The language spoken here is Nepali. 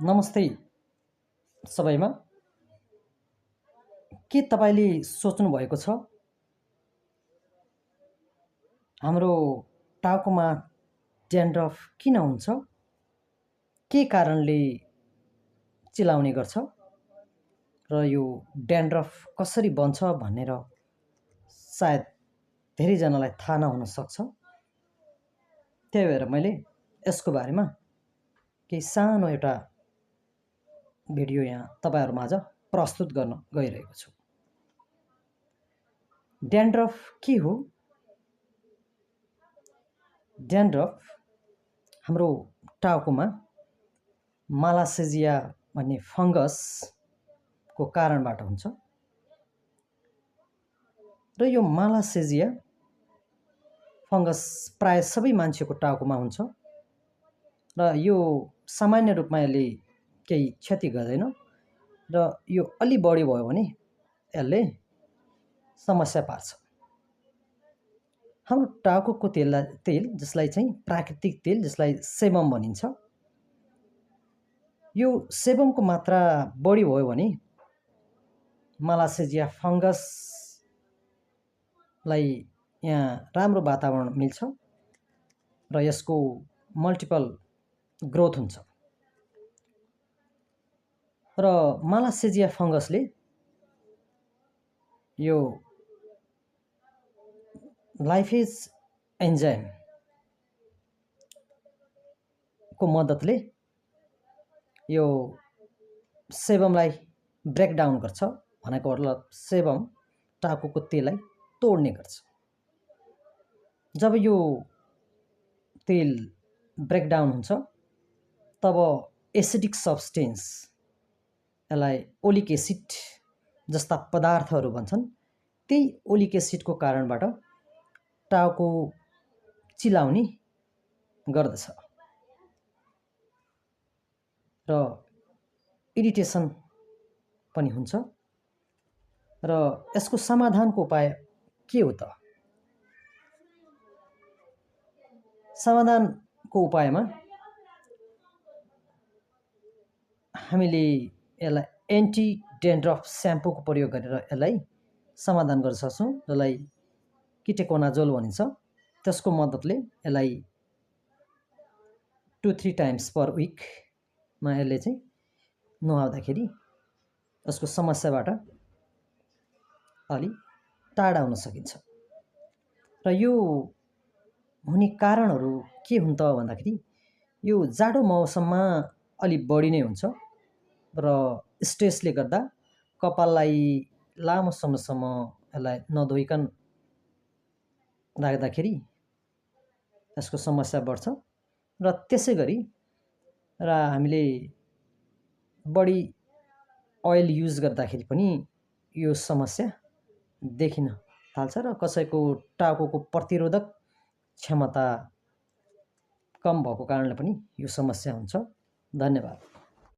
नमस्ते सबैमा। के तपाईले सोच्नु भएको छ हाम्रो टाउकोमा ड्यान्ड्रफ किन हुन्छ? के कारणले चिलाउने गर्छ र यो ड्यान्ड्रफ कसरी बन्छ भनेर सायद धेरैजनालाई थाहा नहुन सक्छ। त्यही भएर मैले यसको बारेमा केही सानो एउटा भिडियो यहाँ तपाईहरुमाझ प्रस्तुत गर्न गइरहेको छु। ड्यान्ड्रफ के हो? ड्यान्ड्रफ हाम्रो टाउकोमा मालासेजिया भन्ने फंगसको कारणबाट हुन्छ र यो मालासेजिया फंगस प्राय सबै मान्छेको टाउकोमा हुन्छ र यो सामान्य रूपमा यसले केही क्षति गर्दैन र यो अलि बढी भयो भने यसले समस्या पार्छ। हाम्रो टाउकोको तेल जसलाई चाहिँ प्राकृतिक तेल जसलाई सेबम भनिन्छ, यो सेबमको मात्रा बढी भयो भने मालासेजिया फंगसलाई यहाँ राम्रो वातावरण मिल्छ र यसको मल्टिपल ग्रोथ हुन्छ र मालासेजिया फंगसले यो लाइफेज एन्जाइम को मद्दतले यो सेबमलाई ब्रेक डाउन गर्छ। भनेको मतलब सेबम टाउकोको तेललाई तोड्ने गर्छ। जब यो तेल ब्रेक डाउन हुन्छ तब एसिडिक सब्स्टेन्स यसलाई ओलिक एसिड जस्ता पदार्थहरू भन्छन्। त्यही ओलिक एसिडको कारणबाट टाउको चिलाउने गर्दछ र इरिटेसन पनि हुन्छ। र यसको समाधानको उपाय के हो त? समाधानको उपायमा हामीले यसलाई एन्टी ड्यान्ड्रफ स्याम्पूको प्रयोग गरेर यसलाई समाधान गर्न सक्छौं, जसलाई किटेकोनाजोल भनिन्छ। त्यसको मद्दतले यसलाई 2-3 टाइम्स पर विक मा यसले चाहिँ नुहाउँदाखेरि यसको समस्याबाट अलि टाढा हुन सकिन्छ। र यो हुने कारणहरू के हुन् त भन्दाखेरि यो जाडो मौसममा अलि बढी नै हुन्छ र स्ट्रेसले गर्दा कपाललाई लामो समयसम्म यसलाई नधोइकन राख्दाखेरि यसको समस्या बढ्छ र त्यसैगरी र हामीले बढी ओइल युज गर्दाखेरि पनि यो समस्या देखिन थाल्छ र कसैको टाउकोको प्रतिरोधक क्षमता कम भएको कारणले पनि यो समस्या हुन्छ। धन्यवाद।